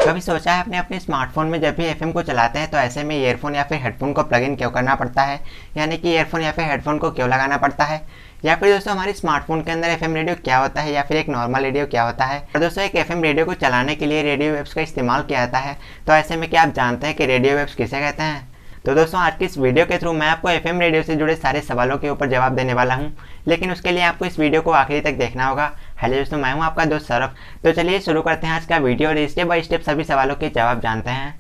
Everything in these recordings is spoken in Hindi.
कभी सोचा है आपने अपने स्मार्टफोन में जब भी एफएम को चलाते हैं तो ऐसे में ईयरफोन या फिर हेडफोन को प्लग इन क्यों करना पड़ता है, यानी कि ईयरफोन या फिर हेडफोन को क्यों लगाना पड़ता है, या फिर दोस्तों हमारे स्मार्टफोन के अंदर एफएम रेडियो क्या होता है या फिर एक नॉर्मल रेडियो क्या होता है। और दोस्तों एक एफएम रेडियो को चलाने के लिए रेडियो वेव्स का इस्तेमाल किया जाता है। तो ऐसे में क्या आप जानते हैं कि रेडियो वेव्स किसे कहते हैं? तो दोस्तों आज की इस वीडियो के थ्रू मैं आपको एफएम रेडियो से जुड़े सारे सवालों के ऊपर जवाब देने वाला हूं, लेकिन उसके लिए आपको इस वीडियो को आखिरी तक देखना होगा। हेलो दोस्तों, मैं हूं आपका दोस्त सौरभ। तो चलिए शुरू करते हैं आज का वीडियो और स्टेप बाय स्टेप सभी सवालों के जवाब जानते हैं।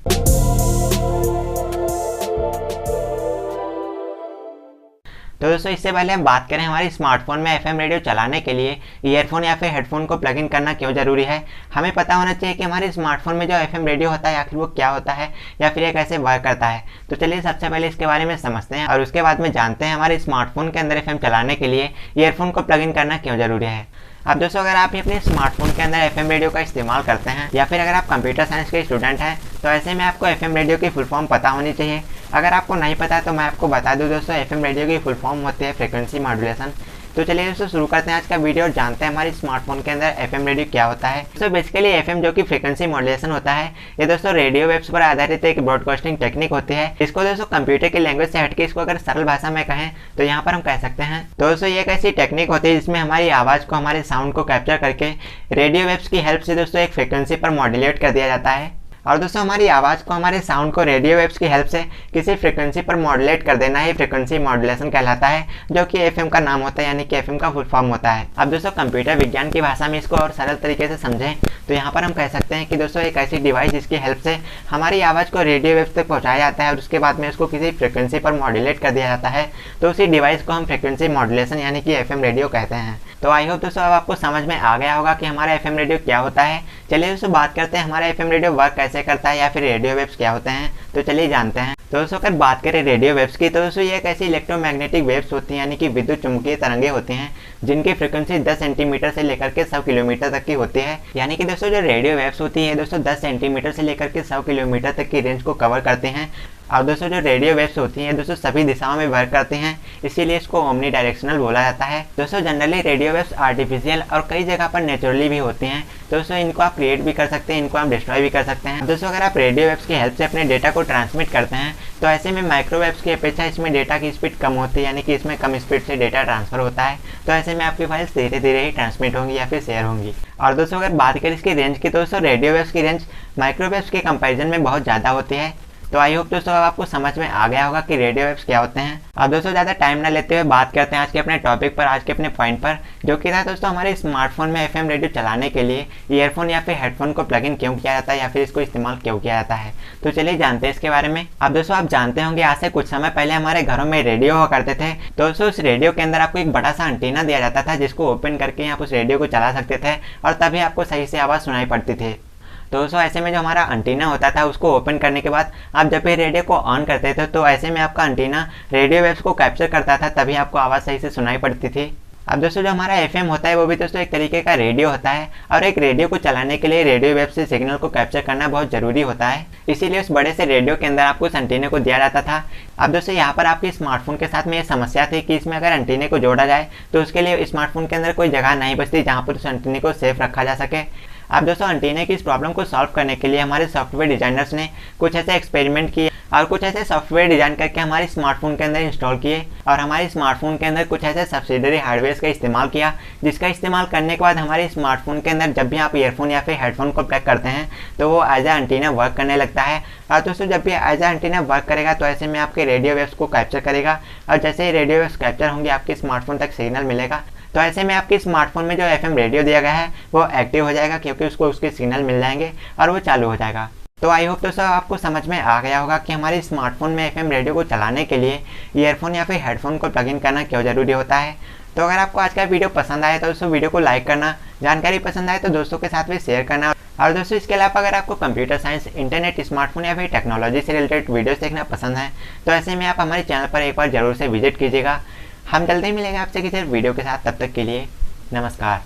तो दोस्तों इससे पहले हम बात करें हमारे स्मार्टफोन में एफएम रेडियो चलाने के लिए ईयरफोन या फिर हेडफोन को प्लग इन करना क्यों ज़रूरी है। हमें पता होना चाहिए कि हमारे स्मार्टफोन में जो एफएम रेडियो होता है आखिर वो क्या होता है या फिर ये कैसे वर्क करता है। तो चलिए सबसे पहले इसके बारे में समझते हैं और उसके बाद में जानते हैं हमारे स्मार्टफोन के अंदर एफएम चलाने के लिए ईयरफोन को प्लग इन करना क्यों ज़रूरी है। अब दोस्तों अगर आप अपने स्मार्टफोन के अंदर एफएम रेडियो का इस्तेमाल करते हैं या फिर अगर आप कंप्यूटर साइंस के स्टूडेंट हैं तो ऐसे में आपको एफएम रेडियो की फुल फॉर्म पता होनी चाहिए। अगर आपको नहीं पता तो मैं आपको बता दूं दोस्तों, एफएम रेडियो की फुल फॉर्म होती है फ्रीक्वेंसी मॉड्यूलेशन। तो चलिए दोस्तों शुरू करते हैं आज का वीडियो और जानते हैं हमारे स्मार्टफोन के अंदर एफएम रेडियो क्या होता है। तो बेसिकली एफएम जो कि फ्रीक्वेंसी मॉड्यूलेशन होता है, ये दोस्तों रेडियो वेव्स पर आधारित एक ब्रॉडकास्टिंग टेक्निक होती है। इसको दोस्तों कंप्यूटर की लैंग्वेज से हटके इसको अगर सरल भाषा में कहें तो यहाँ पर हम कह सकते हैं तो दोस्तों ये एक ऐसी टेक्निक होती है जिसमें हमारी आवाज़ को, हमारे साउंड को कैप्चर करके रेडियो वेव्स की हेल्प से दोस्तों एक फ्रीक्वेंसी पर मॉड्यूलेट कर दिया जाता है। और दोस्तों हमारी आवाज़ को, हमारे साउंड को रेडियो वेव्स की हेल्प से किसी फ्रीक्वेंसी पर मॉड्यूलेट कर देना ही फ्रीक्वेंसी मॉड्यूलेशन कहलाता है, जो कि एफएम का नाम होता है, यानी कि एफएम का फुल फॉर्म होता है। अब दोस्तों कंप्यूटर विज्ञान की भाषा में इसको और सरल तरीके से समझें तो यहाँ पर हम कह सकते हैं कि दोस्तों एक ऐसी डिवाइस जिसकी हेल्प से हमारी आवाज़ को रेडियो वेव्स तक पहुँचाया जाता है और उसके बाद में उसको किसी फ्रीक्वेंसी पर मॉड्यूलेट कर दिया जाता है, तो उसी डिवाइस को हम फ्रीक्वेंसी मॉड्यूलेशन यानी कि एफएम रेडियो कहते हैं। तो आई होप दोस्तों अब आपको समझ में आ गया होगा कि हमारा एफएम रेडियो क्या होता है। चलिए दोस्तों बात करते हैं हमारा एफएम रेडियो वर्क कैसे करता है या फिर रेडियो वेव्स क्या होते हैं। तो चलिए जानते हैं। तो दोस्तों अगर बात करें रेडियो वेव्स की तो दोस्तों ये एक ऐसी इलेक्ट्रोमैग्नेटिक वेव्स होती हैं, यानी कि विद्युत चुंबकीय तरंगे होती हैं जिनकी फ्रीक्वेंसी 10 सेंटीमीटर से लेकर के 100 किलोमीटर तक की होती है। यानी कि दोस्तों जो रेडियो वेव्स होती है दोस्तों 10 सेंटीमीटर से लेकर के 100 किलोमीटर तक की रेंज को कवर करते हैं। और दोस्तों जो रेडियो वेव्स होती हैं दोस्तों सभी दिशाओं में वर्क करते हैं, इसीलिए इसको ओमनी डायरेक्शनल बोला जाता है। दोस्तों जनरली रेडियो वेव्स आर्टिफिशियल और कई जगह पर नेचुरली भी होती हैं। दोस्तों इनको आप क्रिएट भी कर सकते हैं, इनको आप डिस्ट्रॉय भी कर सकते हैं। दोस्तों अगर आप रेडियो वेव्स की हेल्प से अपने डेटा को ट्रांसमिट करते हैं तो ऐसे में माइक्रोवेव्स की अपेक्षा इसमें डेटा की स्पीड कम होती है, यानी कि इसमें कम स्पीड से डेटा ट्रांसफर होता है। तो ऐसे में आपकी फाइल्स धीरे धीरे ही ट्रांसमिट होंगी या फिर शेयर होंगी। और दोस्तों अगर बात करें इसकी रेंज की तो दोस्तों रेडियो वेव्स की रेंज माइक्रोवेव्स के कंपेरिजन में बहुत ज़्यादा होती है। तो आई होप दोस्तों अब आपको समझ में आ गया होगा कि रेडियो वेव्स क्या होते हैं। अब दोस्तों ज़्यादा टाइम ना लेते हुए बात करते हैं आज के अपने टॉपिक पर, आज के अपने पॉइंट पर, जो कि था दोस्तों हमारे स्मार्टफोन में एफएम रेडियो चलाने के लिए ईयरफोन या फिर हेडफोन को प्लग इन क्यों किया जाता है या फिर इसको इस्तेमाल क्यों किया जाता है। तो चलिए जानते हैं इसके बारे में। अब दोस्तों आप जानते होंगे आज से कुछ समय पहले हमारे घरों में रेडियो हुआ करते थे। तो दोस्तों उस रेडियो के अंदर आपको एक बड़ा सा एंटीना दिया जाता था जिसको ओपन करके आप उस रेडियो को चला सकते थे और तभी आपको सही से आवाज़ सुनाई पड़ती थी। तो दोस्तों ऐसे में जो हमारा एंटीना होता था उसको ओपन करने के बाद आप जब भी रेडियो को ऑन करते थे तो ऐसे में आपका एंटीना रेडियो वेव्स को कैप्चर करता था, तभी आपको आवाज़ सही से सुनाई पड़ती थी। अब दोस्तों जो हमारा एफएम होता है वो भी दोस्तों एक तरीके का रेडियो होता है और एक रेडियो को चलाने के लिए रेडियो वेव से सिग्नल को कैप्चर करना बहुत ज़रूरी होता है, इसीलिए उस बड़े से रेडियो के अंदर आपको उस एंटीने को दिया जाता था। अब दोस्तों यहाँ पर आपके स्मार्टफोन के साथ में ये समस्या थी कि इसमें अगर एंटीने को जोड़ा जाए तो उसके लिए स्मार्टफोन के अंदर कोई जगह नहीं बचती जहाँ पर उस एंटीने को सेफ रखा जा सके। अब दोस्तों एंटीने की इस प्रॉब्लम को सॉल्व करने के लिए हमारे सॉफ्टवेयर डिजाइनर्स ने कुछ ऐसे एक्सपेरिमेंट किए और कुछ ऐसे सॉफ्टवेयर डिजाइन करके हमारे स्मार्टफोन के अंदर इंस्टॉल किए और हमारे स्मार्टफोन के अंदर कुछ ऐसे सब्सिडरी हार्डवेयर का इस्तेमाल किया, जिसका इस्तेमाल करने के बाद हमारे स्मार्टफोन के अंदर जब भी आप ईयरफोन या फिर हेडफोन को प्लग करते हैं तो वो एज ए एंटीना वर्क करने लगता है। और दोस्तों जब भी एज ए एंटीना वर्क करेगा तो ऐसे में आपके रेडियो वेव्स को कैप्चर करेगा और जैसे ही रेडियो वेव्स कैप्चर होंगे आपके स्मार्टफोन तक सिग्नल मिलेगा। तो ऐसे में आपके स्मार्टफोन में जो एफएम रेडियो दिया गया है वो एक्टिव हो जाएगा, क्योंकि उसको उसके सिग्नल मिल जाएंगे और वो चालू हो जाएगा। तो आई होप दोस्तों आपको समझ में आ गया होगा कि हमारे स्मार्टफोन में एफएम रेडियो को चलाने के लिए ईयरफोन या फिर हेडफोन को प्लग इन करना क्यों ज़रूरी होता है। तो अगर आपको आज का वीडियो पसंद आए तो दोस्तों वीडियो को लाइक करना, जानकारी पसंद आए तो दोस्तों के साथ भी शेयर करना। और दोस्तों इसके अलावा अगर आपको कंप्यूटर साइंस, इंटरनेट, स्मार्टफोन या फिर टेक्नोलॉजी से रिलेटेड वीडियोस देखना पसंद है तो ऐसे में आप हमारे चैनल पर एक बार जरूर से विजिट कीजिएगा। हम जल्दी मिलेंगे आपसे किसी वीडियो के साथ, तब तक के लिए नमस्कार।